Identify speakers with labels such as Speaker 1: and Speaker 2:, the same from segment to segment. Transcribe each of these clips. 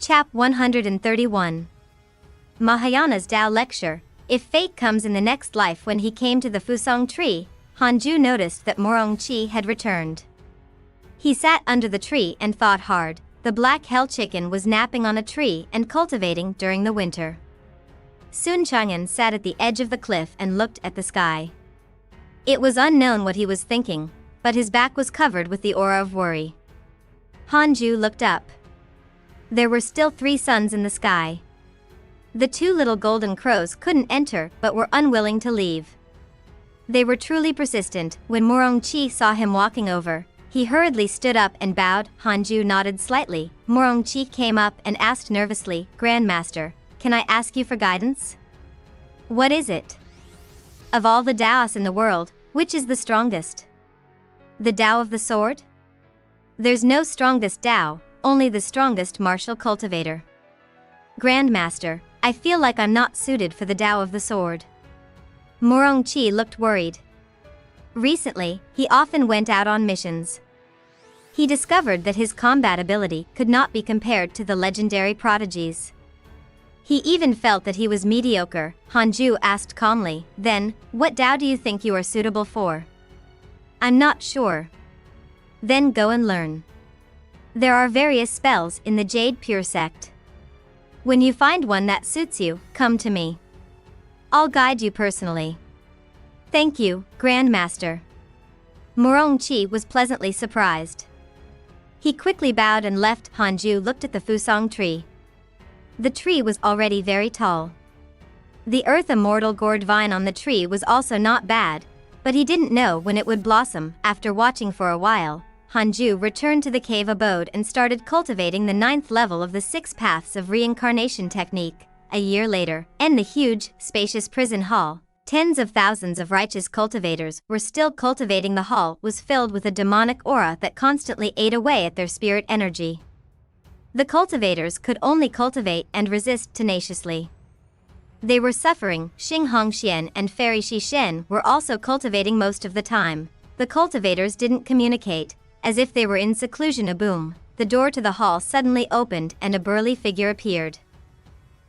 Speaker 1: Chap 131. Mahayana's Tao Lecture. If fate comes in the next life. When he came to the Fusong tree, Hanju noticed that Morong Chi had returned. He sat under the tree and thought hard. The black hell chicken was napping on a tree and cultivating during the winter. Sun Chang'an sat at the edge of the cliff and looked at the sky. It was unknown what he was thinking, but his back was covered with the aura of worry. Hanju looked up. There were still 3 suns in the sky. The 2 little golden crows couldn't enter but were unwilling to leave. They were truly persistent. When Morong Chi saw him walking over, he hurriedly stood up and bowed. Hanju nodded slightly. Morong Chi came up and asked nervously, "Grandmaster, can I ask you for guidance?" "What is it?" "Of all the Taoists in the world, which is the strongest?" "The Tao of the sword?" "There's no strongest Tao, only the strongest martial cultivator." "Grandmaster, I feel like I'm not suited for the Tao of the sword." Morong Chi looked worried. Recently, he often went out on missions. He discovered that his combat ability could not be compared to the legendary prodigies. He even felt that he was mediocre. Hanju asked calmly, "Then, what Tao do you think you are suitable for?" "I'm not sure." "Then go and learn. There are various spells in the Jade Pure sect. When you find one that suits you, come to me. I'll guide you personally." "Thank you, Grandmaster." Morong Chi was pleasantly surprised. He quickly bowed and left. Hanju looked at the Fusong tree. The tree was already very tall. The earth immortal gourd vine on the tree was also not bad, but he didn't know when it would blossom. After watching for a while, Hanju returned to the cave abode and started cultivating the 9th level of the 6 paths of reincarnation technique. A year later, in the huge, spacious prison hall, tens of thousands of righteous cultivators were still cultivating. The hall was filled with a demonic aura that constantly ate away at their spirit energy. The cultivators could only cultivate and resist tenaciously. They were suffering. Xing Hongxian and Fairy Shen were also cultivating most of the time. The cultivators didn't communicate, as if they were in seclusion. A boom, the door to the hall suddenly opened and a burly figure appeared.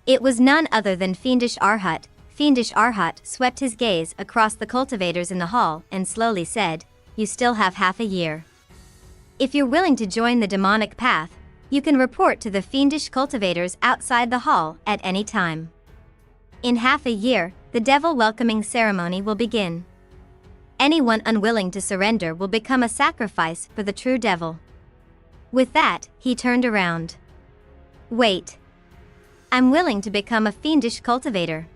Speaker 1: It was none other than Fiendish Arhat. Fiendish Arhat swept his gaze across the cultivators in the hall and slowly said, "You still have half a year. If you're willing to join the demonic path, you can report to the fiendish cultivators outside the hall at any time. In half a year, the devil welcoming ceremony will begin. Anyone unwilling to surrender will become a sacrifice for the true devil." With that, he turned around. "Wait. I'm willing to become a fiendish cultivator."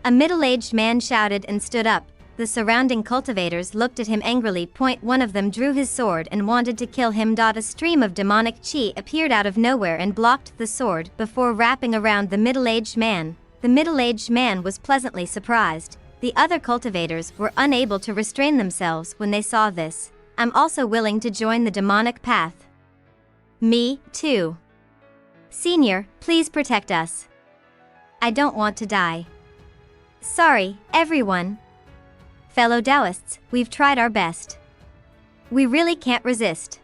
Speaker 1: A middle-aged man shouted and stood up. The surrounding cultivators looked at him angrily. One of them drew his sword and wanted to kill him. A stream of demonic chi appeared out of nowhere and blocked the sword before wrapping around the middle-aged man. The middle-aged man was pleasantly surprised. The other cultivators were unable to restrain themselves when they saw this. "I'm also willing to join the demonic path." "Me, too. Senior, please protect us. I don't want to die." "Sorry, everyone. Fellow Taoists, we've tried our best. We really can't resist."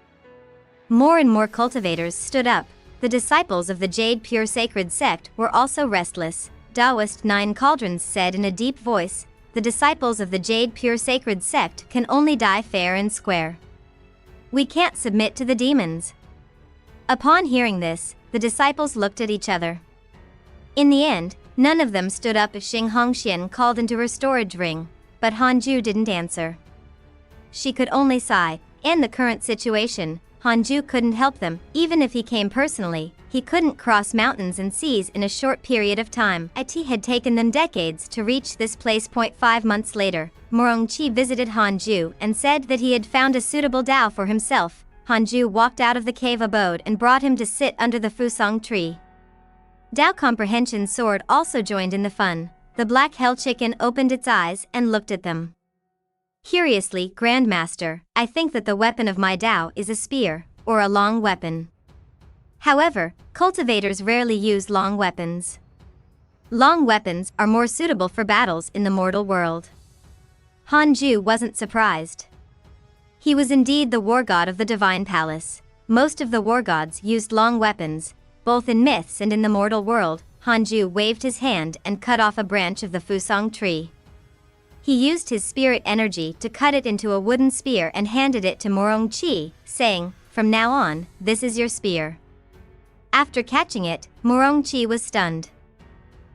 Speaker 1: More and more cultivators stood up. The disciples of the Jade Pure Sacred Sect were also restless. Taoist 9 Cauldrons said in a deep voice, "The disciples of the Jade Pure Sacred Sect can only die fair and square. We can't submit to the demons." Upon hearing this, the disciples looked at each other. In the end, none of them stood up as Xing Hongxian called into her storage ring, but Hanju didn't answer. She could only sigh. In the current situation, Hanju couldn't help them. Even if he came personally, he couldn't cross mountains and seas in a short period of time. It had taken them decades to reach this place. 5 months later, Morong Chi visited Hanju and said that he had found a suitable Tao for himself. Hanju walked out of the cave abode and brought him to sit under the Fusong tree. Tao Comprehension Sword also joined in the fun. The black hell chicken opened its eyes and looked at them. Curiously, "Grandmaster, I think that the weapon of my Tao is a spear, or a long weapon. However, cultivators rarely use long weapons. Long weapons are more suitable for battles in the mortal world." Hanju wasn't surprised. He was indeed the war god of the divine palace. Most of the war gods used long weapons, both in myths and in the mortal world, Hanju waved his hand and cut off a branch of the Fusang tree. He used his spirit energy to cut it into a wooden spear and handed it to Morongchi, saying, "From now on, this is your spear." After catching it, Morongchi was stunned.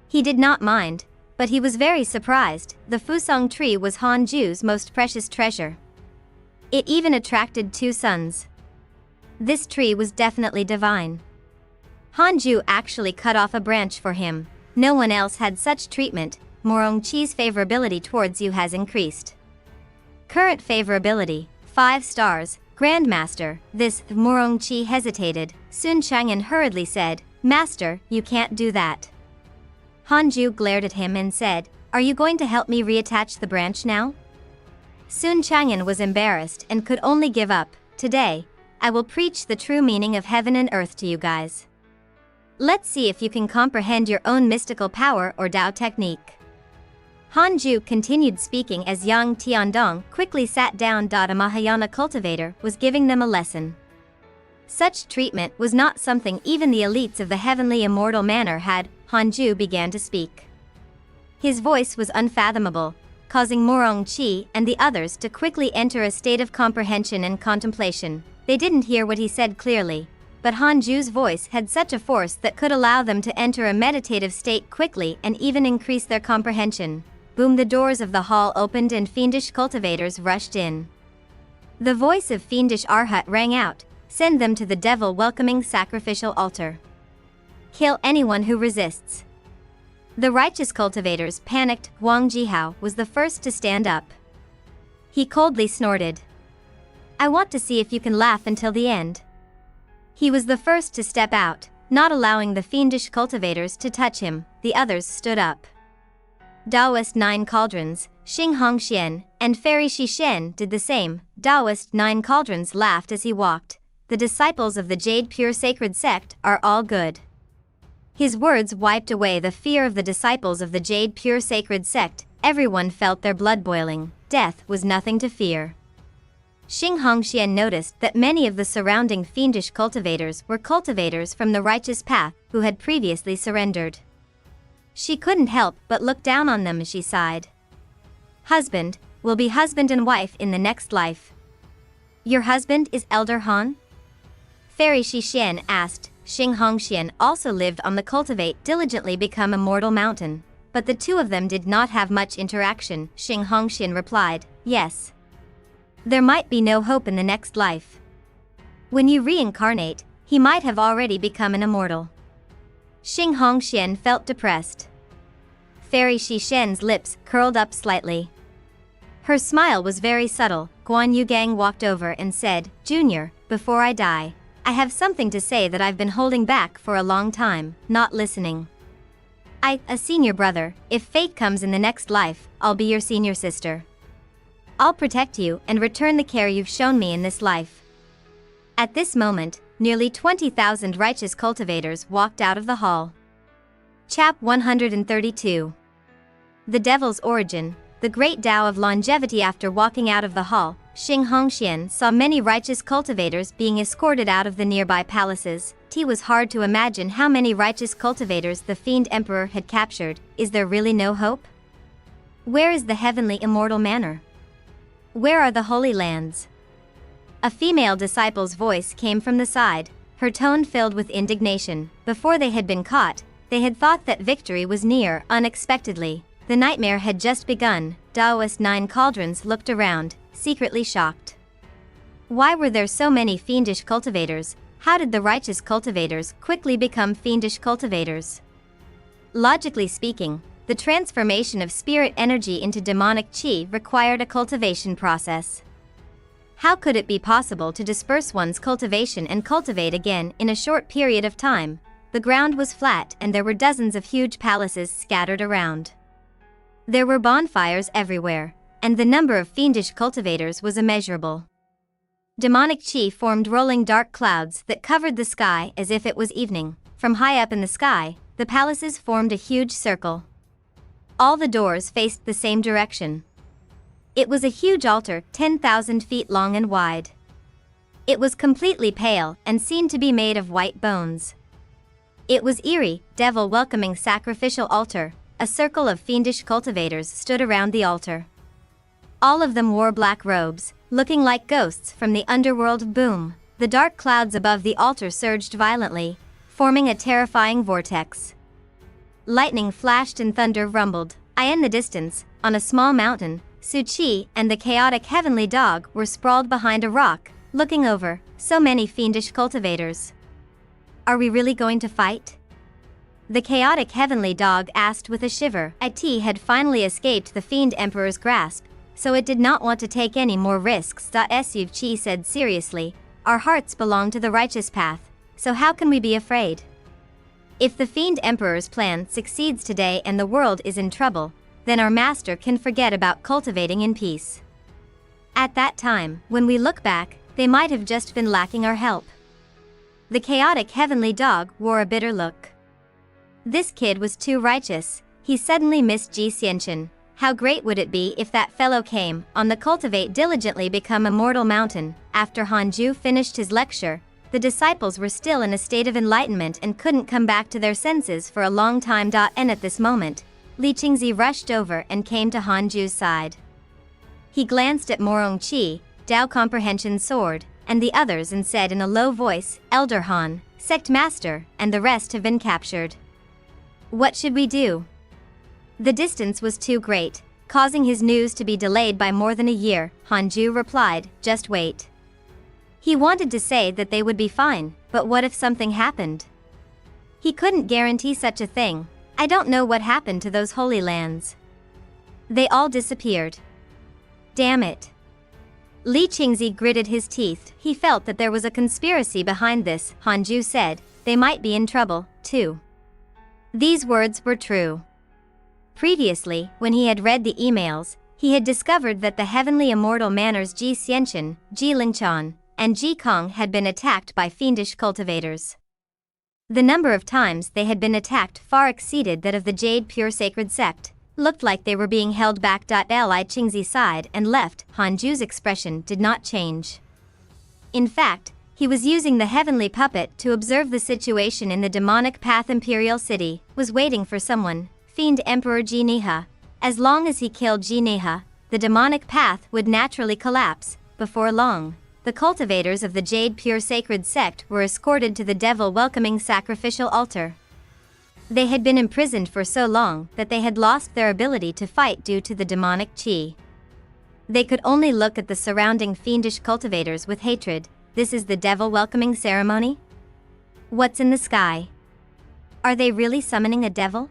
Speaker 1: He did not mind, but he was very surprised. The Fusang tree was Hanju's most precious treasure. It even attracted 2 sons. This tree was definitely divine. Hanju actually cut off a branch for him. No one else had such treatment. Morongchi's favorability towards you has increased. Current favorability, 5 stars, Grandmaster. This, Morongchi hesitated. Sun Chang'an hurriedly said, "Master, you can't do that." Hanju glared at him and said, "Are you going to help me reattach the branch now?" Sun Chang'an was embarrassed and could only give up. "Today, I will preach the true meaning of heaven and earth to you guys. Let's see if you can comprehend your own mystical power or Dao technique." Hanju continued speaking as Yang Tiandong quickly sat down. A Mahayana cultivator was giving them a lesson. Such treatment was not something even the elites of the heavenly immortal manor had. Hanju began to speak. His voice was unfathomable, causing Morongchi and the others to quickly enter a state of comprehension and contemplation. They didn't hear what he said clearly, but Hanju's voice had such a force that could allow them to enter a meditative state quickly and even increase their comprehension. Boom! The doors of the hall opened and fiendish cultivators rushed in. The voice of fiendish Arhat rang out, "Send them to the devil welcoming sacrificial altar. Kill anyone who resists." The righteous cultivators panicked. Wang Jihao was the first to stand up. He coldly snorted, "I want to see if you can laugh until the end." He was the first to step out, not allowing the fiendish cultivators to touch him. The others stood up. Taoist 9 Cauldrons, Xing Hongxian, and Fairy Shishen did the same. Taoist 9 Cauldrons laughed as he walked. "The disciples of the Jade Pure Sacred Sect are all good." His words wiped away the fear of the disciples of the Jade Pure Sacred Sect. Everyone felt their blood boiling. Death was nothing to fear. Xing Hongxian noticed that many of the surrounding fiendish cultivators were cultivators from the righteous path who had previously surrendered. She couldn't help but look down on them as she sighed. "Husband, will be husband and wife in the next life." "Your husband is Elder Han?" Fairy Shishen asked. Xing Hongxian also lived on the Cultivate diligently become Immortal Mountain, but the two of them did not have much interaction. Xing Hongxian replied, "Yes. There might be no hope in the next life. When you reincarnate, he might have already become an immortal." Xing Hongxian felt depressed. Fairy Shishen's lips curled up slightly. Her smile was very subtle. Guan Yugang walked over and said, "Junior, before I die, I have something to say that I've been holding back for a long time, not listening. A senior brother, if fate comes in the next life, I'll be your senior sister. I'll protect you and return the care you've shown me in this life." At this moment, nearly 20,000 righteous cultivators walked out of the hall. Chap 132. The Devil's Origin, the Great Tao of Longevity. After walking out of the hall, Xing Hongxian saw many righteous cultivators being escorted out of the nearby palaces. It was hard to imagine how many righteous cultivators the Fiend Emperor had captured. Is there really no hope? Where is the heavenly immortal manor? Where are the Holy Lands? A female disciple's voice came from the side, her tone filled with indignation. Before they had been caught, they had thought that victory was near. Unexpectedly, the nightmare had just begun. Taoist 9 Cauldrons looked around, secretly shocked. Why were there so many fiendish cultivators? How did the righteous cultivators quickly become fiendish cultivators? Logically speaking, the transformation of spirit energy into demonic chi required a cultivation process. How could it be possible to disperse one's cultivation and cultivate again in a short period of time? The ground was flat and there were dozens of huge palaces scattered around. There were bonfires everywhere, and the number of fiendish cultivators was immeasurable. Demonic chi formed rolling dark clouds that covered the sky as if it was evening. From high up in the sky, the palaces formed a huge circle. All the doors faced the same direction. It was a huge altar, 10,000 feet long and wide. It was completely pale and seemed to be made of white bones. It was eerie, devil-welcoming sacrificial altar. A circle of fiendish cultivators stood around the altar. All of them wore black robes, looking like ghosts from the underworld. Boom! The dark clouds above the altar surged violently, forming a terrifying vortex. Lightning flashed and thunder rumbled. In the distance, on a small mountain, Suchi and the chaotic heavenly dog were sprawled behind a rock, looking over. So many fiendish cultivators. Are we really going to fight? The chaotic heavenly dog asked with a shiver. It had finally escaped the fiend emperor's grasp, so it did not want to take any more risks. Suchi said seriously, our hearts belong to the righteous path, so how can we be afraid? If the fiend emperor's plan succeeds today and the world is in trouble, then our master can forget about cultivating in peace. At that time, when we look back, they might have just been lacking our help. The chaotic heavenly dog wore a bitter look. This kid was too righteous. He suddenly missed Silencio. How great would it be if that fellow came on the Cultivate diligently become Immortal Mountain. After Hanju finished his lecture, the disciples were still in a state of enlightenment and couldn't come back to their senses for a long time. And at this moment, Li Qingzi rushed over and came to Hanju's side. He glanced at Morong Qi, Dao Comprehension Sword, and the others and said in a low voice, Elder Han, Sect Master, and the rest have been captured. What should we do? The distance was too great, causing his news to be delayed by more than a year. Hanju replied, just wait. He wanted to say that they would be fine, but what if something happened? He couldn't guarantee such a thing. I don't know what happened to those holy lands. They all disappeared. Damn it. Li Qingzi gritted his teeth. He felt that there was a conspiracy behind this. Hanju said, they might be in trouble, too. These words were true. Previously, when he had read the emails, he had discovered that the heavenly immortal manors Ji Xianchen, Ji Lingchan, and Ji Kong had been attacked by fiendish cultivators. The number of times they had been attacked far exceeded that of the Jade Pure Sacred Sect. Looked like they were being held back. Li Qingzi sighed and left. Hanju's expression did not change. In fact, he was using the heavenly puppet to observe the situation in the demonic path. Imperial City was waiting for someone. Fiend Emperor Jiniha. As long as he killed Jiniha, the demonic path would naturally collapse. Before long, the cultivators of the Jade Pure Sacred Sect were escorted to the devil-welcoming sacrificial altar. They had been imprisoned for so long that they had lost their ability to fight due to the demonic chi. They could only look at the surrounding fiendish cultivators with hatred. This is the devil-welcoming ceremony? What's in the sky? Are they really summoning a devil?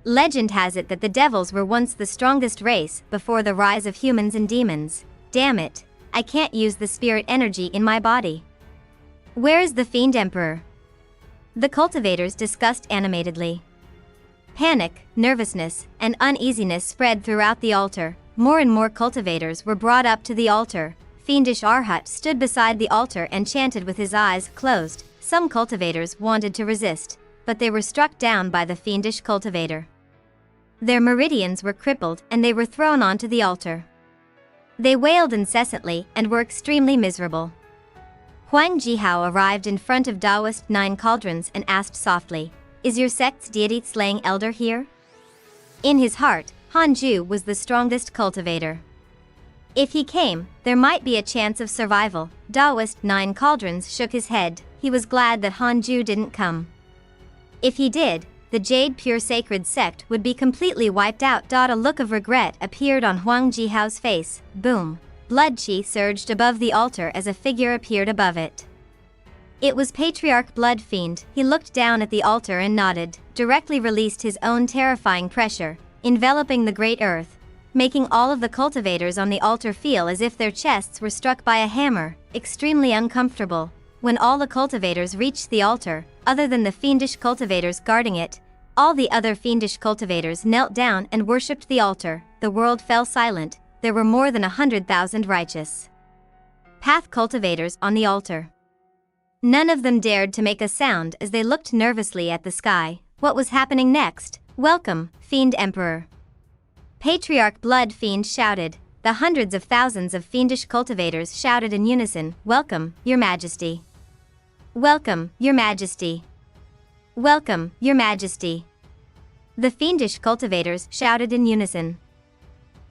Speaker 1: Legend has it that the devils were once the strongest race before the rise of humans and demons. Damn it, I can't use the spirit energy in my body. Where is the Fiend Emperor? The cultivators discussed animatedly. Panic, nervousness, and uneasiness spread throughout the altar. More and more cultivators were brought up to the altar. Fiendish Arhat stood beside the altar and chanted with his eyes closed. Some cultivators wanted to resist, but they were struck down by the fiendish cultivator. Their meridians were crippled and they were thrown onto the altar. They wailed incessantly and were extremely miserable. Huang Jihao arrived in front of Taoist 9 cauldrons and asked softly, is your sect's deity slaying elder here? In his heart, Hanju was the strongest cultivator. If he came, there might be a chance of survival. Taoist 9 cauldrons shook his head. He was glad that Hanju didn't come. If he did, the Jade Pure Sacred Sect would be completely wiped out. A look of regret appeared on Huang Jihao's face. Boom. Blood chi surged above the altar as a figure appeared above it. It was Patriarch Blood Fiend. He looked down at the altar and nodded, directly released his own terrifying pressure, enveloping the great earth, making all of the cultivators on the altar feel as if their chests were struck by a hammer, extremely uncomfortable. When all the cultivators reached the altar, other than the fiendish cultivators guarding it, all the other fiendish cultivators knelt down and worshipped the altar. The world fell silent. There were more than 100,000 righteous path cultivators on the altar. None of them dared to make a sound as they looked nervously at the sky. What was happening next? Welcome, Fiend Emperor. Patriarch Blood Fiend shouted. The hundreds of thousands of fiendish cultivators shouted in unison, welcome, Your Majesty. Welcome, Your Majesty. Welcome, Your Majesty. The fiendish cultivators shouted in unison.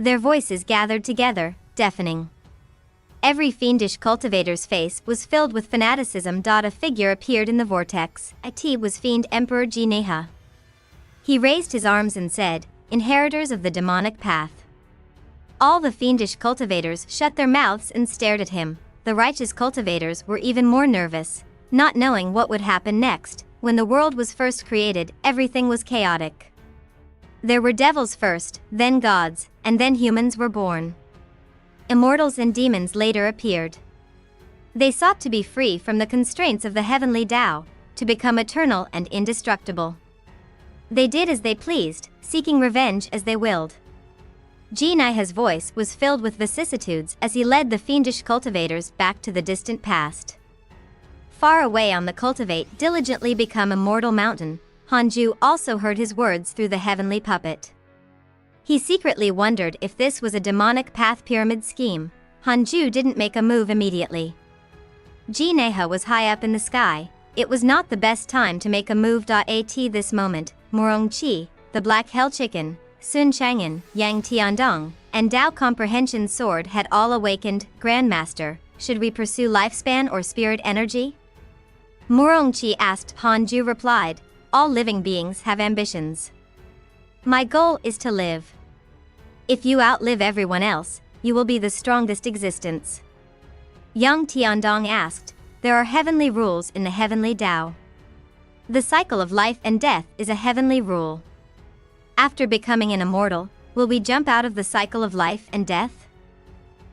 Speaker 1: Their voices gathered together, deafening. Every fiendish cultivator's face was filled with fanaticism. A figure appeared in the vortex. It was Fiend Emperor Jineha. He raised his arms and said, "Inheritors of the demonic path." All the fiendish cultivators shut their mouths and stared at him. The righteous cultivators were even more nervous, not knowing what would happen next. When the world was first created, everything was chaotic. There were devils first, then gods, and then humans were born. Immortals and demons later appeared. They sought to be free from the constraints of the heavenly Tao, to become eternal and indestructible. They did as they pleased, seeking revenge as they willed. Jineha's voice was filled with vicissitudes as he led the fiendish cultivators back to the distant past. Far away on the Cultivate diligently become immortal mountain, Hanju also heard his words through the heavenly puppet. He secretly wondered if this was a demonic path pyramid scheme. Hanju didn't make a move immediately. Jineha was high up in the sky. It was not the best time to make a move. At this moment, Morongqi, the Black Hell Chicken, Sun Chang'an, Yang Tiandong, and Dao Comprehension Sword had all awakened. Grandmaster, should we pursue lifespan or spirit energy? Morongqi asked. Hanju replied, all living beings have ambitions. My goal is to live. If you outlive everyone else, you will be the strongest existence. Yang Tiandong asked, there are heavenly rules in the heavenly Tao. The cycle of life and death is a heavenly rule. After becoming an immortal, will we jump out of the cycle of life and death?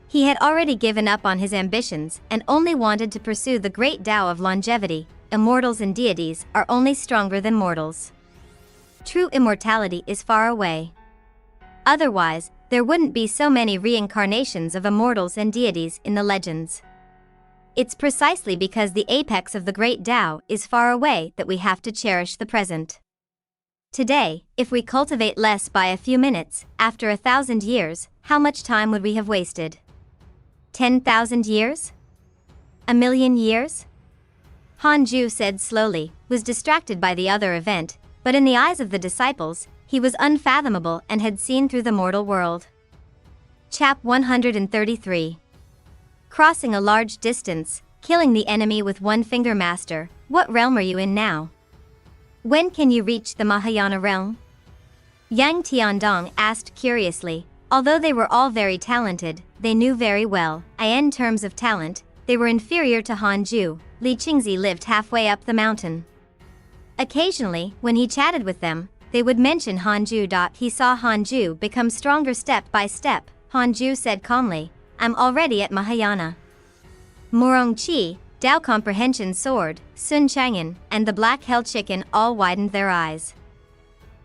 Speaker 1: He had already given up on his ambitions and only wanted to pursue the great Tao of longevity. Immortals and deities are only stronger than mortals. True immortality is far away. Otherwise, there wouldn't be so many reincarnations of immortals and deities in the legends. It's precisely because the apex of the great Tao is far away that we have to cherish the present. Today, if we cultivate less by a few minutes, after 1,000 years, how much time would we have wasted? 10,000 years? 1,000,000 years? Hanju said slowly, was distracted by the other event, but in the eyes of the disciples, he was unfathomable and had seen through the mortal world. Chap 133. Crossing a large distance, killing the enemy with one finger. Master, what realm are you in now? When can you reach the Mahayana realm? Yang Tiandong asked curiously. Although they were all very talented, they knew very well, in terms of talent, they were inferior to Hanju. Li Qingzi lived halfway up the mountain. Occasionally, when he chatted with them, they would mention Hanju. He saw Hanju become stronger step by step. Hanju said calmly, I'm already at Mahayana. Morongqi, Dao Comprehension Sword, Sun Chang'an, and the Black Hell Chicken all widened their eyes.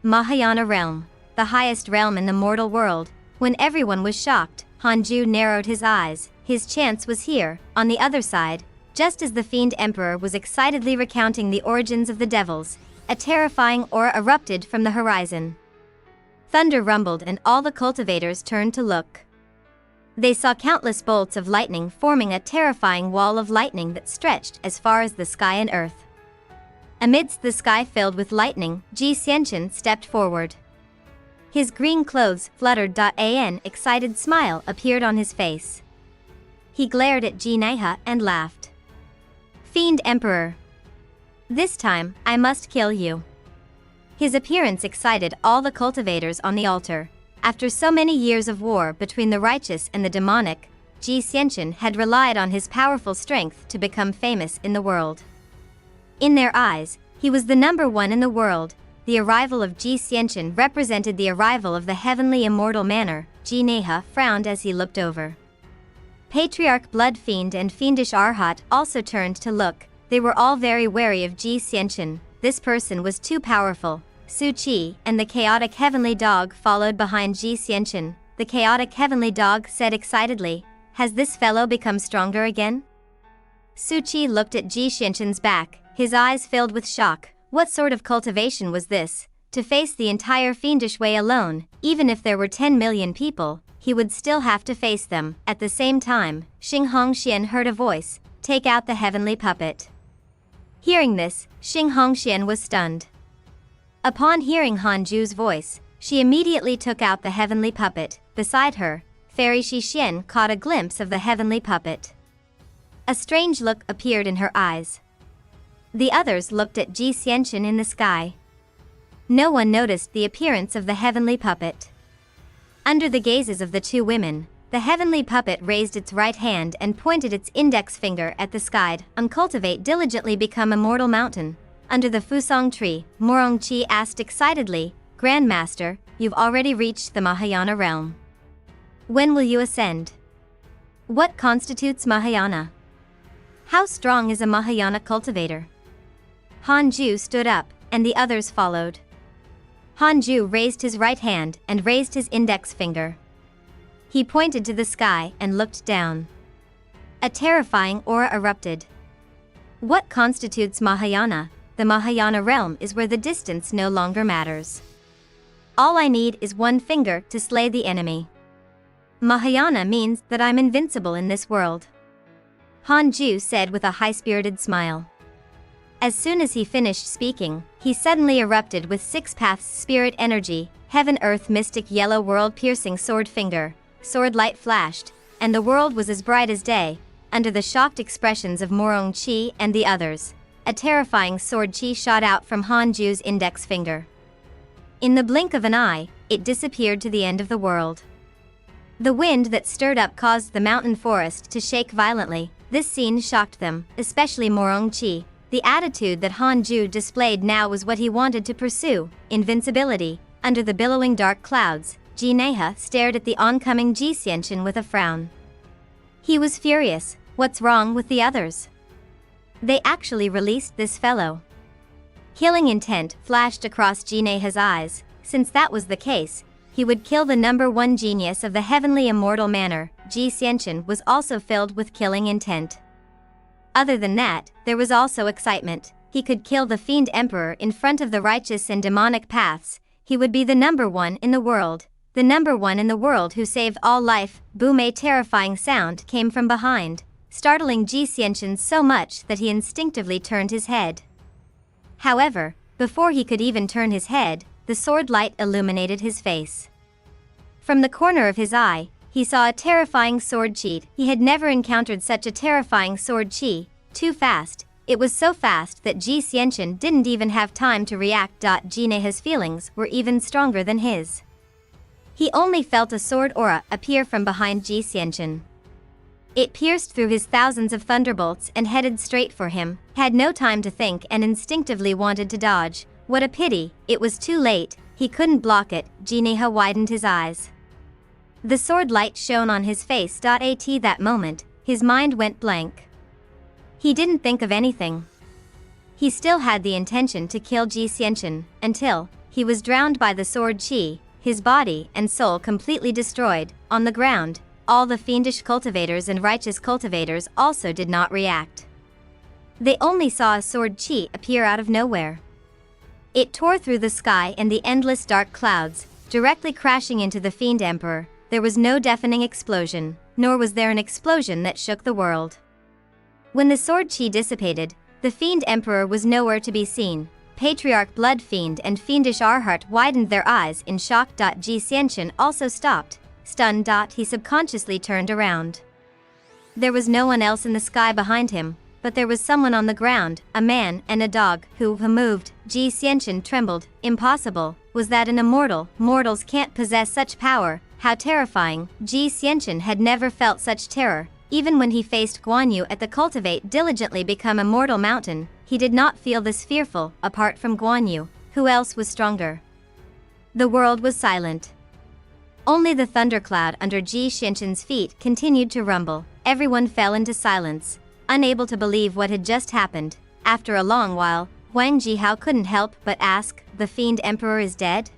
Speaker 1: Mahayana Realm, the highest realm in the mortal world. When everyone was shocked, Hanju narrowed his eyes. His chance was here, on the other side. Just as the Fiend Emperor was excitedly recounting the origins of the devils, a terrifying aura erupted from the horizon. Thunder rumbled and all the cultivators turned to look. They saw countless bolts of lightning forming a terrifying wall of lightning that stretched as far as the sky and earth. Amidst the sky filled with lightning, Ji Xianchen stepped forward. His green clothes fluttered. An excited smile appeared on his face. He glared at Jineha and laughed. Fiend Emperor. This time, I must kill you. His appearance excited all the cultivators on the altar. After so many years of war between the righteous and the demonic, Ji Xianchen had relied on his powerful strength to become famous in the world. In their eyes, he was the number one in the world. The arrival of Ji Xianchen represented the arrival of the heavenly immortal manner. Jineha frowned as he looked over. Patriarch Blood Fiend and Fiendish Arhat also turned to look. They were all very wary of Ji Xianchen. This person was too powerful. Su Qi and the chaotic heavenly dog followed behind Ji Xianchen. The chaotic heavenly dog said excitedly, has this fellow become stronger again? Su Qi looked at Ji Xianchen's back, his eyes filled with shock. What sort of cultivation was this? To face the entire fiendish way alone, even if there were 10 million people, he would still have to face them. At the same time, Xing Hongxian heard a voice, take out the heavenly puppet. Hearing this, Xing Hongxian was stunned. Upon hearing Hanju's voice, she immediately took out the heavenly puppet. Beside her, Fairy Xixin caught a glimpse of the heavenly puppet. A strange look appeared in her eyes. The others looked at Ji Xianchen in the sky. No one noticed the appearance of the heavenly puppet. Under the gazes of the two women, the heavenly puppet raised its right hand and pointed its index finger at the sky. Cultivate diligently become Immortal Mountain. Under the Fusang tree, Morongqi asked excitedly, Grandmaster, you've already reached the Mahayana realm. When will you ascend? What constitutes Mahayana? How strong is a Mahayana cultivator? Hanju stood up, and the others followed. Hanju raised his right hand and raised his index finger. He pointed to the sky and looked down. A terrifying aura erupted. What constitutes Mahayana? The Mahayana realm is where the distance no longer matters. All I need is one finger to slay the enemy. Mahayana means that I'm invincible in this world. Hanju said with a high-spirited smile. As soon as he finished speaking, he suddenly erupted with 6 paths spirit energy, heaven earth mystic yellow world piercing sword finger, sword light flashed, and the world was as bright as day. Under the shocked expressions of Morongqi and the others, a terrifying sword chi shot out from Hanju's index finger. In the blink of an eye, it disappeared to the end of the world. The wind that stirred up caused the mountain forest to shake violently. This scene shocked them, especially Morongqi. The attitude that Hanju displayed now was what he wanted to pursue, invincibility. Under the billowing dark clouds, Jineha stared at the oncoming Ji Xianchen with a frown. He was furious. What's wrong with the others? They actually released this fellow. Killing intent flashed across Jineha's eyes. Since that was the case, he would kill the number 1 genius of the heavenly immortal manner. Ji Xianchen was also filled with killing intent. Other than that, there was also excitement. He could kill the Fiend Emperor in front of the righteous and demonic paths. He would be the number 1 in the world. The number 1 in the world who saved all life. Boom! A terrifying sound came from behind, startling Ji Xianchen so much that he instinctively turned his head. However, before he could even turn his head, the sword light illuminated his face. From the corner of his eye, he saw a terrifying sword chi. He had never encountered such a terrifying sword chi. Too fast. It was so fast that Ji Xianchen didn't even have time to react. Jineha's feelings were even stronger than his. He only felt a sword aura appear from behind Ji Xianchen. It pierced through his thousands of thunderbolts and headed straight for him. Had no time to think and instinctively wanted to dodge. What a pity, it was too late. He couldn't block it. Jineha widened his eyes. The sword light shone on his face. At that moment, his mind went blank. He didn't think of anything. He still had the intention to kill Ji Xianchen, until he was drowned by the sword chi, his body and soul completely destroyed. On the ground, all the fiendish cultivators and righteous cultivators also did not react. They only saw a sword chi appear out of nowhere. It tore through the sky and the endless dark clouds, directly crashing into the Fiend Emperor. There was no deafening explosion, nor was there an explosion that shook the world. When the sword chi dissipated, the Fiend Emperor was nowhere to be seen. Patriarch Blood Fiend and Fiendish Arhart widened their eyes in shock. Ji Xianchen also stopped. Stunned. He subconsciously turned around. There was no one else in the sky behind him, but there was someone on the ground, a man and a dog, who moved. Ji Xianchen trembled. Impossible. Was that an immortal? Mortals can't possess such power. How terrifying. Ji Xianchen had never felt such terror. Even when he faced Guan Yu at the Cultivate diligently become Immortal Mountain, he did not feel this fearful. Apart from Guan Yu, who else was stronger? The world was silent. Only the thundercloud under Ji Xianchen's feet continued to rumble. Everyone fell into silence, unable to believe what had just happened. After a long while, Wang Jihao couldn't help but ask, "The Fiend Emperor is dead?"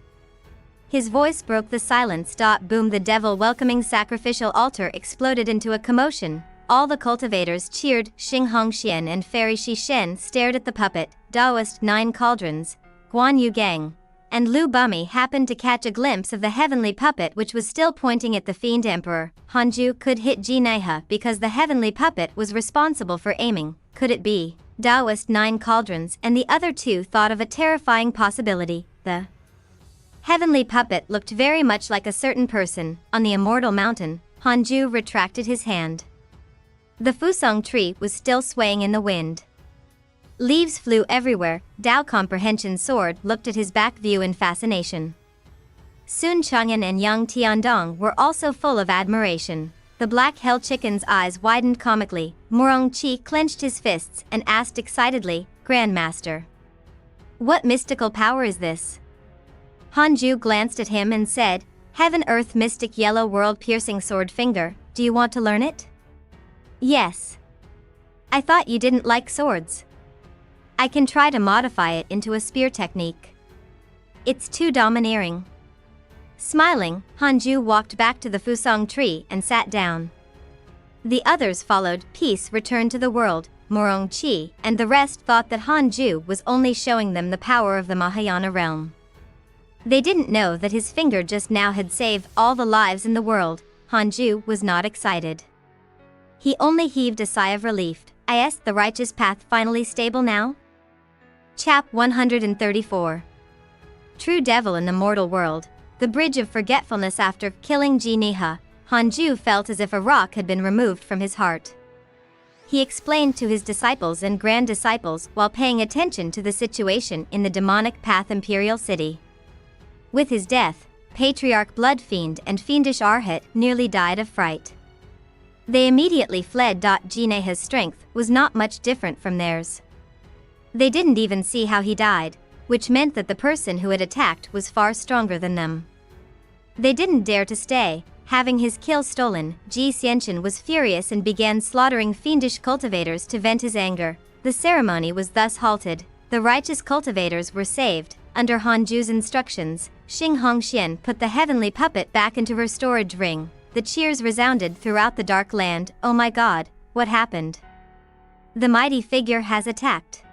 Speaker 1: His voice broke the silence. Boom! The devil welcoming sacrificial altar exploded into a commotion. All the cultivators cheered. Xing Hongxian and Fairy Xixin stared at the puppet. Daoist 9 cauldrons, Guan Yu Gang, and Lu Bumi happened to catch a glimpse of the heavenly puppet which was still pointing at the Fiend Emperor. Hanju could hit Jineha because the heavenly puppet was responsible for aiming. Could it be? Taoist 9 cauldrons, and the other two thought of a terrifying possibility. The heavenly puppet looked very much like a certain person. On the immortal mountain, Hanju retracted his hand. The fusong tree was still swaying in the wind. Leaves flew everywhere. Dao Comprehension Sword looked at his back view in fascination. Sun Changyan and Yang Tiandong were also full of admiration. The black hell chicken's eyes widened comically. Morong Chi clenched his fists and asked excitedly, "Grandmaster, what mystical power is this?" Hanju glanced at him and said, "Heaven Earth Mystic Yellow World Piercing Sword Finger, do you want to learn it?" "Yes. I thought you didn't like swords. I can try to modify it into a spear technique. It's too domineering." Smiling, Hanju walked back to the fusong tree and sat down. The others followed. Peace returned to the world. Morong Chi and the rest thought that Hanju was only showing them the power of the Mahayana realm. They didn't know that his finger just now had saved all the lives in the world. Hanju was not excited. He only heaved a sigh of relief. Is the righteous path finally stable now? Chap 134. True devil in the mortal world. The bridge of forgetfulness. After killing Ji Niha, Hanju felt as if a rock had been removed from his heart. He explained to his disciples and grand disciples while paying attention to the situation in the demonic path imperial city. With his death, Patriarch Bloodfiend and Fiendish Arhat nearly died of fright. They immediately fled. Ji Niha's strength was not much different from theirs. They didn't even see how he died, which meant that the person who had attacked was far stronger than them. They didn't dare to stay. Having his kill stolen, Ji Xianchen was furious and began slaughtering fiendish cultivators to vent his anger. The ceremony was thus halted. The righteous cultivators were saved. Under Hanju's instructions, Xing Hongxian put the heavenly puppet back into her storage ring. The cheers resounded throughout the dark land. "Oh my god, what happened? The mighty figure has attacked.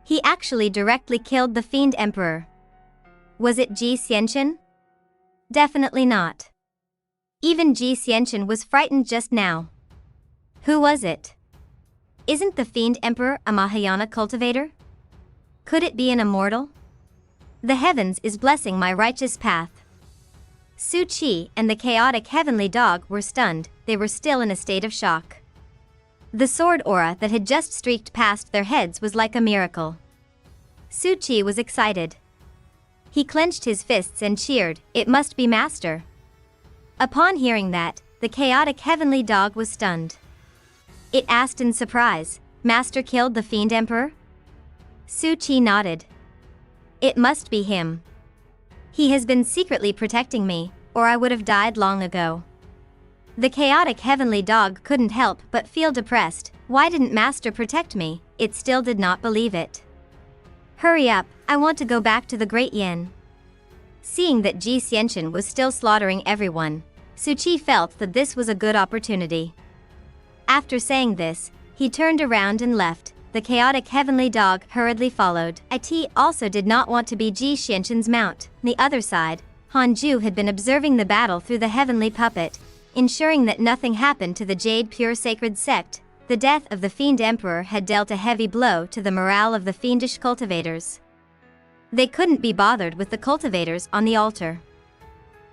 Speaker 1: He actually directly killed the Fiend Emperor. Was it Ji Xianchen? Definitely not. Even Ji Xianchen was frightened just now. Who was it? Isn't the Fiend Emperor a Mahayana cultivator? Could it be an immortal? The heavens is blessing my righteous path." Su Qi and the chaotic heavenly dog were stunned. They were still in a state of shock. The sword aura that had just streaked past their heads was like a miracle. Su Qi was excited. He clenched his fists and cheered, "It must be Master." Upon hearing that, the chaotic heavenly dog was stunned. It asked in surprise, "Master killed the Fiend Emperor?" Su Qi nodded. "It must be him. He has been secretly protecting me, or I would have died long ago." The chaotic heavenly dog couldn't help but feel depressed. Why didn't Master protect me? It still did not believe it. "Hurry up, I want to go back to the Great Yin." Seeing that Ji Xianchen was still slaughtering everyone, Su Qi felt that this was a good opportunity. After saying this, he turned around and left. The chaotic heavenly dog hurriedly followed. It also did not want to be Ji Xianchen's mount. On the other side, Hanju had been observing the battle through the heavenly puppet, ensuring that nothing happened to the Jade Pure Sacred Sect. The death of the Fiend Emperor had dealt a heavy blow to the morale of the fiendish cultivators. They couldn't be bothered with the cultivators on the altar.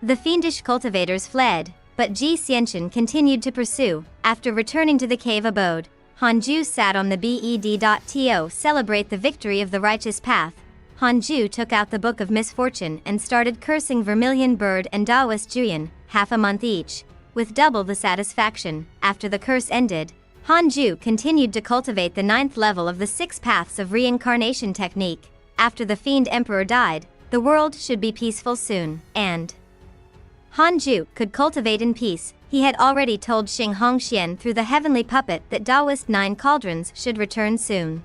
Speaker 1: The fiendish cultivators fled, but Ji Xianchen continued to pursue. After returning to the cave abode, Hanju sat on the bed.to celebrate the victory of the righteous path. Hanju took out the Book of Misfortune and started cursing Vermilion Bird and Taoist Juyan, half a month each, with double the satisfaction. After the curse ended, Hanju continued to cultivate the 9th level of the 6 paths of reincarnation technique. After the Fiend Emperor died, the world should be peaceful soon, and Hanju could cultivate in peace. He had already told Xing Hongxian through the heavenly puppet that Taoist 9 cauldrons should return soon.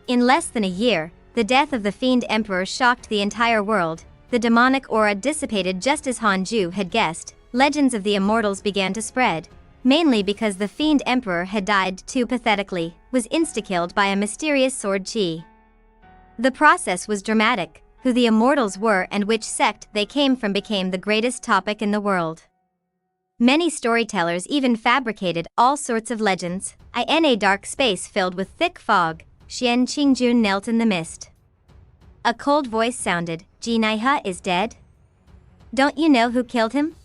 Speaker 1: In less than a year, the death of the Fiend Emperor shocked the entire world. The demonic aura dissipated just as Hanju had guessed. Legends of the immortals began to spread, mainly because the Fiend Emperor had died too pathetically, was insta-killed by a mysterious sword chi. The process was dramatic. Who the immortals were and which sect they came from became the greatest topic in the world. Many storytellers even fabricated all sorts of legends. In a dark space filled with thick fog, Xian Qingjun knelt in the mist. A cold voice sounded, Jinaihe is dead? Don't you know who killed him?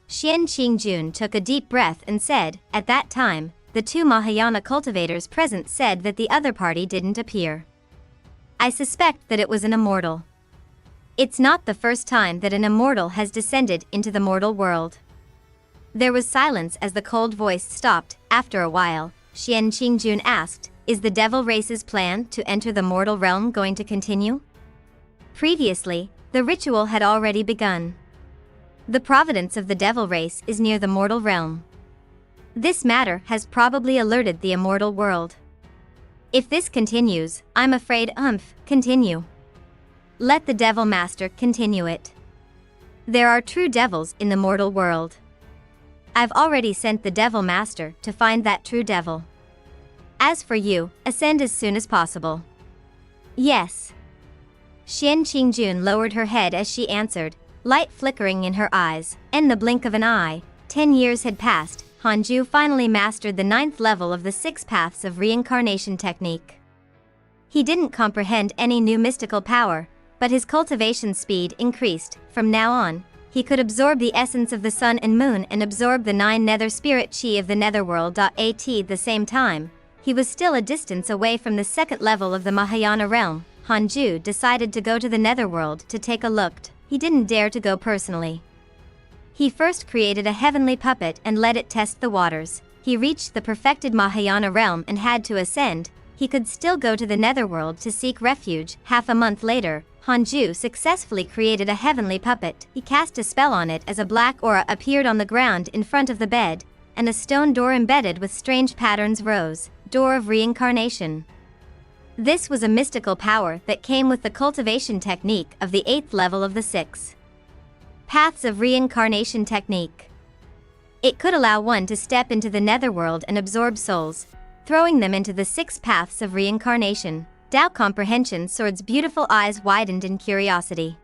Speaker 1: Xian Qingjun took a deep breath and said, at that time, the two Mahayana cultivators present said that the other party didn't appear. I suspect that it was an immortal. It's not the first time that an immortal has descended into the mortal world. There was silence as the cold voice stopped. After a while, Xian Qingjun asked, is the devil race's plan to enter the mortal realm going to continue? Previously, the ritual had already begun. The Providence of the devil race is near the mortal realm. This matter has probably alerted the immortal world. If this continues, I'm afraid continue. Let the devil master continue it. There are true devils in the mortal world. I've already sent the devil master to find that true devil. As for you, ascend as soon as possible. Yes. Xian Qingjun lowered her head as she answered, light flickering in her eyes. In the blink of an eye, 10 years had passed. Hanju finally mastered the 9th level of the 6 paths of reincarnation technique. He didn't comprehend any new mystical power, but his cultivation speed increased. From now on, he could absorb the essence of the sun and moon and absorb the 9 nether spirit chi of the netherworld. At the same time, he was still a distance away from the 2nd level of the Mahayana realm. Hanju decided to go to the netherworld to take a look. He didn't dare to go personally. He first created a heavenly puppet and let it test the waters. He reached the perfected Mahayana realm and had to ascend. He could still go to the netherworld to seek refuge. Half a month later, Hanju successfully created a heavenly puppet. He cast a spell on it as a black aura appeared on the ground in front of the bed, and a stone door embedded with strange patterns rose. Door of reincarnation. This was a mystical power that came with the cultivation technique of the 8th level of the 6 paths of reincarnation technique. It could allow one to step into the netherworld and absorb souls, throwing them into the 6 paths of reincarnation. Dao comprehension sword's beautiful eyes widened in curiosity.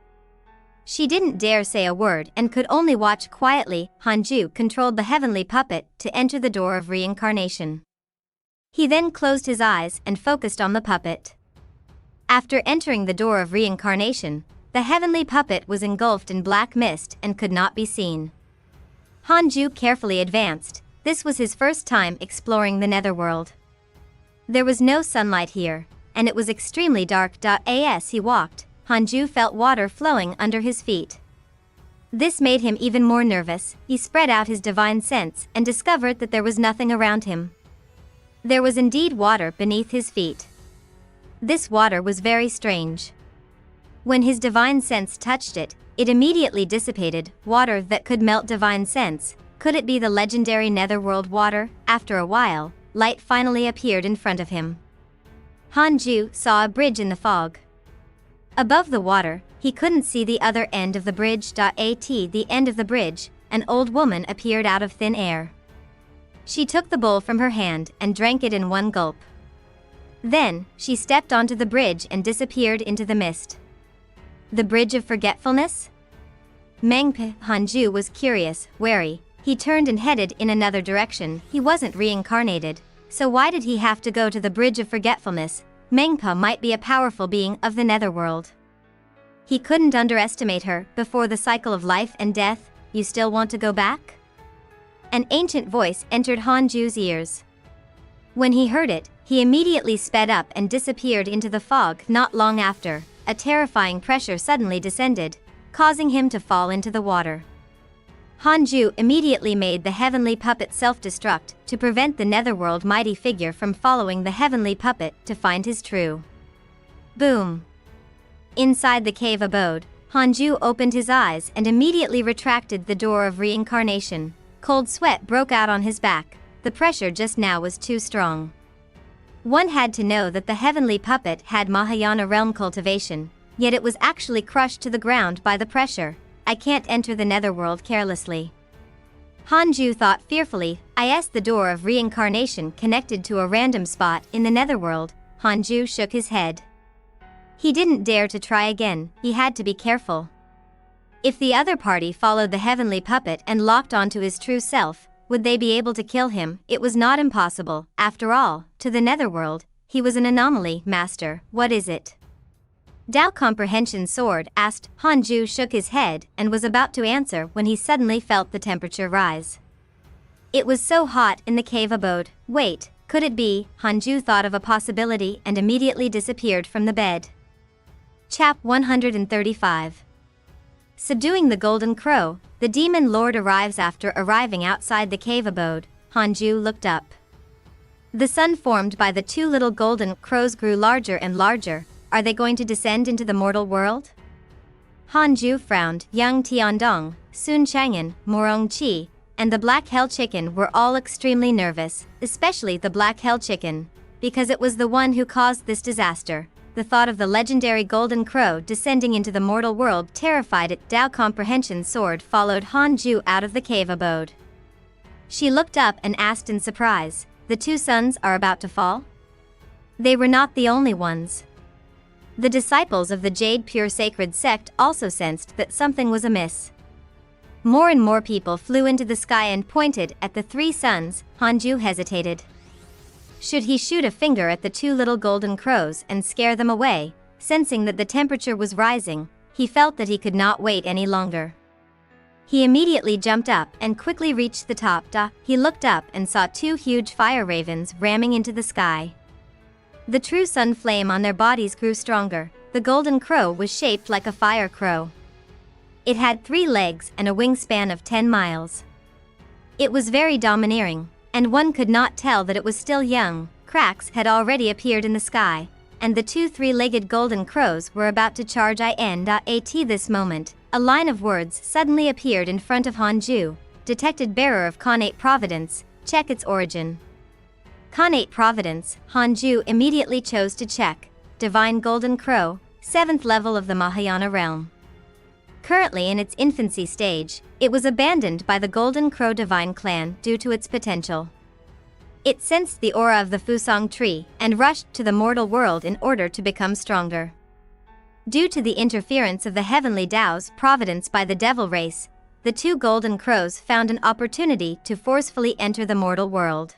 Speaker 1: She didn't dare say a word and could only watch quietly. Hanju controlled the heavenly puppet to enter the door of reincarnation. He then closed his eyes and focused on the puppet. After entering the door of reincarnation, the heavenly puppet was engulfed in black mist and could not be seen. Hanju carefully advanced. This was his first time exploring the netherworld. There was no sunlight here, and it was extremely dark. As he walked, Hanju felt water flowing under his feet. This made him even more nervous. He spread out his divine sense and discovered that there was nothing around him. There was indeed water beneath his feet. This water was very strange. When his divine sense touched it, it immediately dissipated. Water that could melt divine sense. Could it be the legendary netherworld water? After a while, light finally appeared in front of him. Hanju saw a bridge in the fog. Above the water, he couldn't see the other end of the bridge. At the end of the bridge, an old woman appeared out of thin air. She took the bowl from her hand and drank it in one gulp. Then, she stepped onto the bridge and disappeared into the mist. The bridge of forgetfulness? Hanju was curious, wary. He turned and headed in another direction. He wasn't reincarnated, so why did he have to go to the bridge of forgetfulness? Mengpa might be a powerful being of the netherworld. He couldn't underestimate her. Before the cycle of life and death, you still want to go back? An ancient voice entered Hanju's ears. When he heard it, he immediately sped up and disappeared into the fog. Not long after, a terrifying pressure suddenly descended, causing him to fall into the water. Hanju immediately made the heavenly puppet self-destruct to prevent the netherworld mighty figure from following the heavenly puppet to find his true. Boom! Inside the cave abode, Hanju opened his eyes and immediately retracted the door of reincarnation. Cold sweat broke out on his back. The pressure just now was too strong. One had to know that the heavenly puppet had Mahayana realm cultivation, yet it was actually crushed to the ground by the pressure. I can't enter the netherworld carelessly. Hanju thought fearfully. The door of reincarnation connected to a random spot in the netherworld. Hanju shook his head. He didn't dare to try again. He had to be careful. If the other party followed the heavenly puppet and locked onto his true self, would they be able to kill him? It was not impossible. After all, to the netherworld, he was an anomaly. Master, what is it? Dao Comprehension Sword asked. Hanju shook his head and was about to answer when he suddenly felt the temperature rise. It was so hot in the cave abode. Wait, could it be? Hanju thought of a possibility and immediately disappeared from the bed. Chap 135. Subduing the Golden Crow, the demon lord arrives. After arriving outside the cave abode, Hanju looked up. The sun formed by the two little golden crows grew larger and larger. Are they going to descend into the mortal world? Hanju frowned. Yang Tiandong, Sun Chang'an, Morong Chi, and the Black Hell Chicken were all extremely nervous, especially the Black Hell Chicken, because it was the one who caused this disaster. The thought of the legendary Golden Crow descending into the mortal world terrified it. Dao Comprehension Sword followed Hanju out of the cave abode. She looked up and asked in surprise, the two suns are about to fall? They were not the only ones. The disciples of the Jade Pure Sacred Sect also sensed that something was amiss. More and more people flew into the sky and pointed at the three suns. Hanju hesitated. Should he shoot a finger at the two little golden crows and scare them away? Sensing that the temperature was rising, he felt that he could not wait any longer. He immediately jumped up and quickly reached the top. He looked up and saw two huge fire ravens ramming into the sky. The true sun flame on their bodies grew stronger. The golden crow was shaped like a fire crow. It had 3 legs and a wingspan of 10 miles. It was very domineering, and one could not tell that it was still young. Cracks had already appeared in the sky, and the two 3-legged golden crows were about to charge at this moment. A line of words suddenly appeared in front of Hanju. Detected bearer of connate Providence, check its origin. Connate Providence, Hanju immediately chose to check. Divine Golden Crow, 7th level of the Mahayana realm. Currently in its infancy stage, it was abandoned by the Golden Crow Divine Clan due to its potential. It sensed the aura of the Fusang tree and rushed to the mortal world in order to become stronger. Due to the interference of the heavenly Tao's Providence by the devil race, the two golden crows found an opportunity to forcefully enter the mortal world.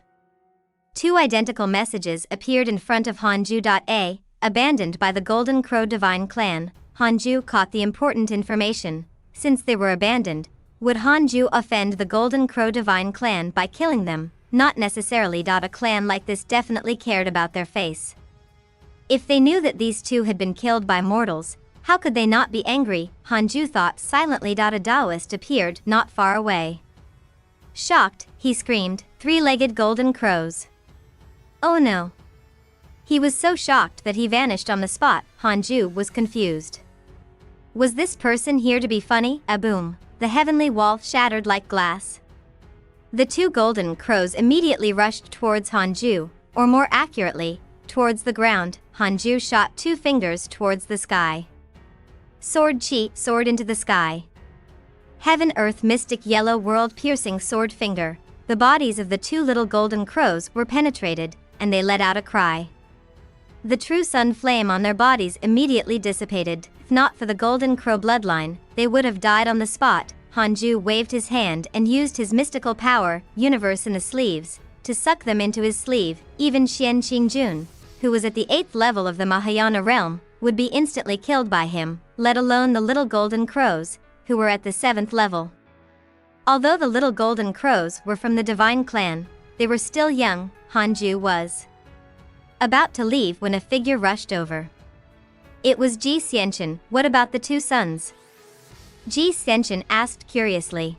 Speaker 1: 2 identical messages appeared in front of Hanju. Abandoned by the Golden Crow Divine Clan. Hanju caught the important information. Since they were abandoned, would Hanju offend the Golden Crow Divine Clan by killing them? Not necessarily. A clan like this definitely cared about their face. If they knew that these two had been killed by mortals, how could they not be angry? Hanju thought silently. A Taoist appeared not far away. Shocked, he screamed, 3-legged golden crows. Oh no. He was so shocked that he vanished on the spot. Hanju was confused. Was this person here to be funny? A boom. The heavenly wall shattered like glass. The two golden crows immediately rushed towards Hanju, or more accurately, towards the ground. Hanju shot 2 fingers towards the sky. Sword chi, sword into the sky. Heaven earth mystic yellow world piercing sword finger. The bodies of the 2 little golden crows were penetrated, and they let out a cry. The true sun flame on their bodies immediately dissipated. If not for the Golden Crow bloodline, they would have died on the spot. Hanju waved his hand and used his mystical power, universe in the sleeves, to suck them into his sleeve. Even Xian Qingjun, who was at the 8th level of the Mahayana realm, would be instantly killed by him, let alone the little golden crows, who were at the 7th level. Although the little golden crows were from the divine clan, they were still young. Hanju was about to leave when a figure rushed over. It was Ji Xianchen. What about the 2 sons? Ji Xianchen asked curiously.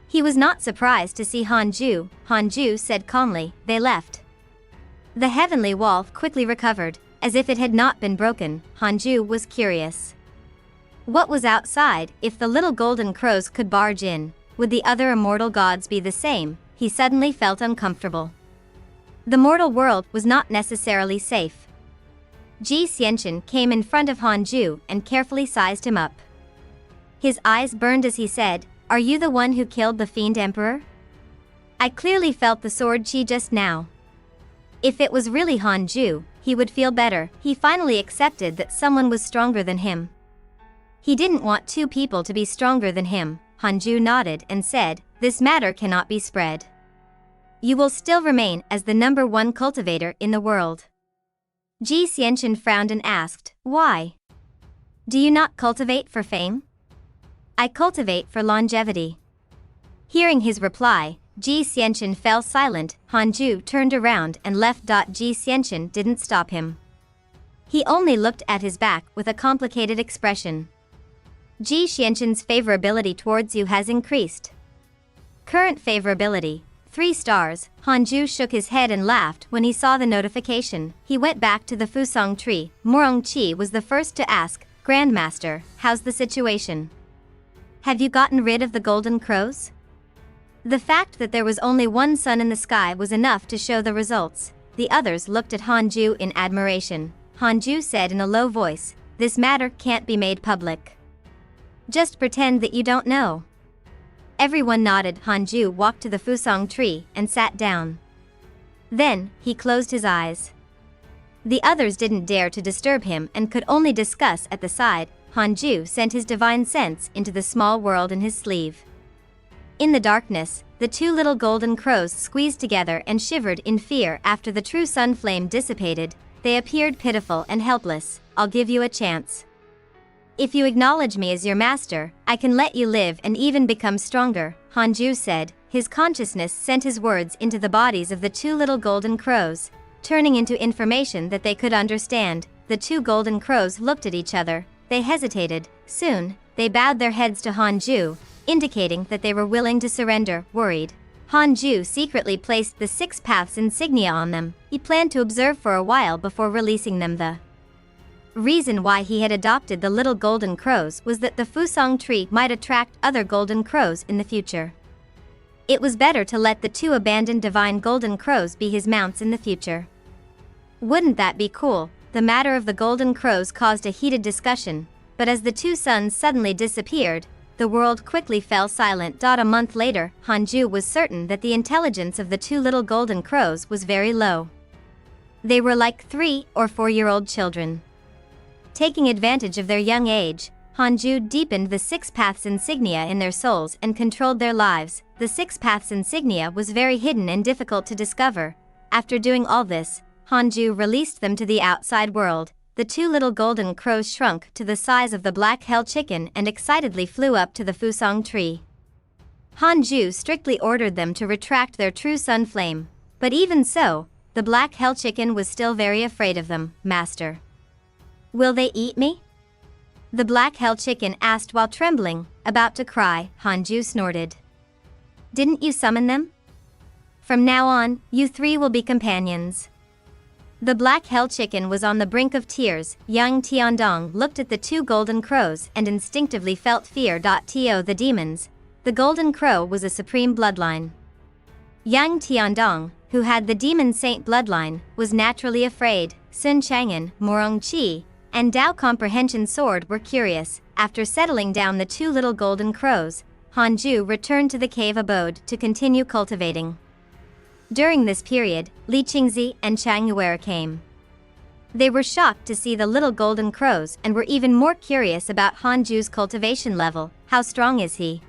Speaker 1: He was not surprised to see Hanju. Hanju said calmly, they left. The heavenly wall quickly recovered, as if it had not been broken. Hanju was curious. What was outside? If the little golden crows could barge in, would the other immortal gods be the same? He suddenly felt uncomfortable. The mortal world was not necessarily safe. Ji Xianchen came in front of Hanju and carefully sized him up. His eyes burned as he said, are you the one who killed the Fiend Emperor? I clearly felt the sword chi just now. If it was really Hanju, he would feel better. He finally accepted that someone was stronger than him. He didn't want two people to be stronger than him. Hanju nodded and said, "This matter cannot be spread. You will still remain as the #1 cultivator in the world." Ji Xianchen frowned and asked, "Why? Do you not cultivate for fame?" "I cultivate for longevity." Hearing his reply, Ji Xianchen fell silent. Hanju turned around and left. Ji Xianchen didn't stop him. He only looked at his back with a complicated expression. Ji Xianchen's favorability towards you has increased. Current favorability, 3 stars. Hanju shook his head and laughed when he saw the notification. He went back to the Fusang tree. Morong Qi was the first to ask, "Grandmaster, how's the situation? Have you gotten rid of the golden crows?" The fact that there was only one sun in the sky was enough to show the results. The others looked at Hanju in admiration. Hanju said in a low voice, "This matter can't be made public. Just pretend that you don't know." Everyone nodded. Hanju walked to the Fusang tree and sat down. Then, he closed his eyes. The others didn't dare to disturb him and could only discuss at the side. Hanju sent his divine sense into the small world in his sleeve. In the darkness, the 2 little golden crows squeezed together and shivered in fear. After the true sun flame dissipated, they appeared pitiful and helpless. "I'll give you a chance. If you acknowledge me as your master, I can let you live and even become stronger," Hanju said. His consciousness sent his words into the bodies of the 2 little golden crows, turning into information that they could understand. The 2 golden crows looked at each other. They hesitated. Soon, they bowed their heads to Hanju, indicating that they were willing to surrender. Worried, Hanju secretly placed the 6 paths insignia on them. He planned to observe for a while before releasing them. The reason why he had adopted the little golden crows was that the Fusang tree might attract other golden crows in the future. It was better to let the 2 abandoned divine golden crows be his mounts in the future. Wouldn't that be cool? The matter of the golden crows caused a heated discussion, but as the 2 suns suddenly disappeared, the world quickly fell silent. A month later, Hanju was certain that the intelligence of the 2 little golden crows was very low. They were like 3 or 4-year-old children. Taking advantage of their young age, Hanju deepened the 6 paths insignia in their souls and controlled their lives. The 6 paths insignia was very hidden and difficult to discover. After doing all this, Hanju released them to the outside world. The 2 little golden crows shrunk to the size of the black hell chicken and excitedly flew up to the Fusang tree. Hanju strictly ordered them to retract their true sun flame. But even so, the black hell chicken was still very afraid of them. "Master, will they eat me?" the black hell chicken asked while trembling, about to cry. Hanju snorted. "Didn't you summon them? From now on, you 3 will be companions." The black hell chicken was on the brink of tears. Yang Tiandong looked at the 2 golden crows and instinctively felt fear. To the demons, the golden crow was a supreme bloodline. Yang Tiandong, who had the demon saint bloodline, was naturally afraid. Sun Chang'an, Morong Qi, and Dao Comprehension Sword were curious. After settling down the 2 little golden crows, Hanju returned to the cave abode to continue cultivating. During this period, Li Qingzi and Chang Yuera came. They were shocked to see the little golden crows and were even more curious about Hanju's cultivation level. "How strong is he?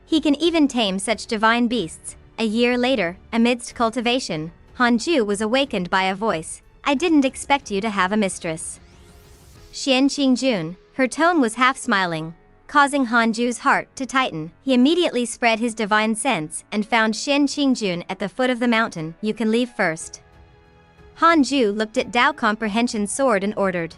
Speaker 1: He can even tame such divine beasts." A year later, amidst cultivation, Hanju was awakened by a voice. "I didn't expect you to have a mistress." Xian Qingjun, her tone was half smiling, causing Hanju's heart to tighten. He immediately spread his divine sense and found Xian Qingjun at the foot of the mountain. "You can leave first." Hanju looked at Dao Comprehension Sword and ordered.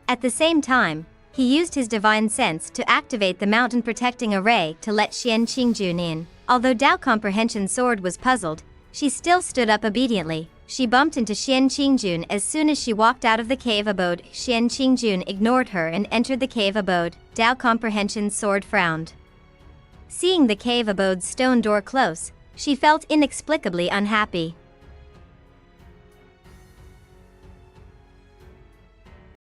Speaker 1: At the same time, he used his divine sense to activate the mountain protecting array to let Xian Qingjun in. Although Dao Comprehension Sword was puzzled, she still stood up obediently. She bumped into Xian Qingjun as soon as she walked out of the cave abode. Xian Qingjun ignored her and entered the cave abode. Dao Comprehension's sword frowned. Seeing the cave abode's stone door close, she felt inexplicably unhappy.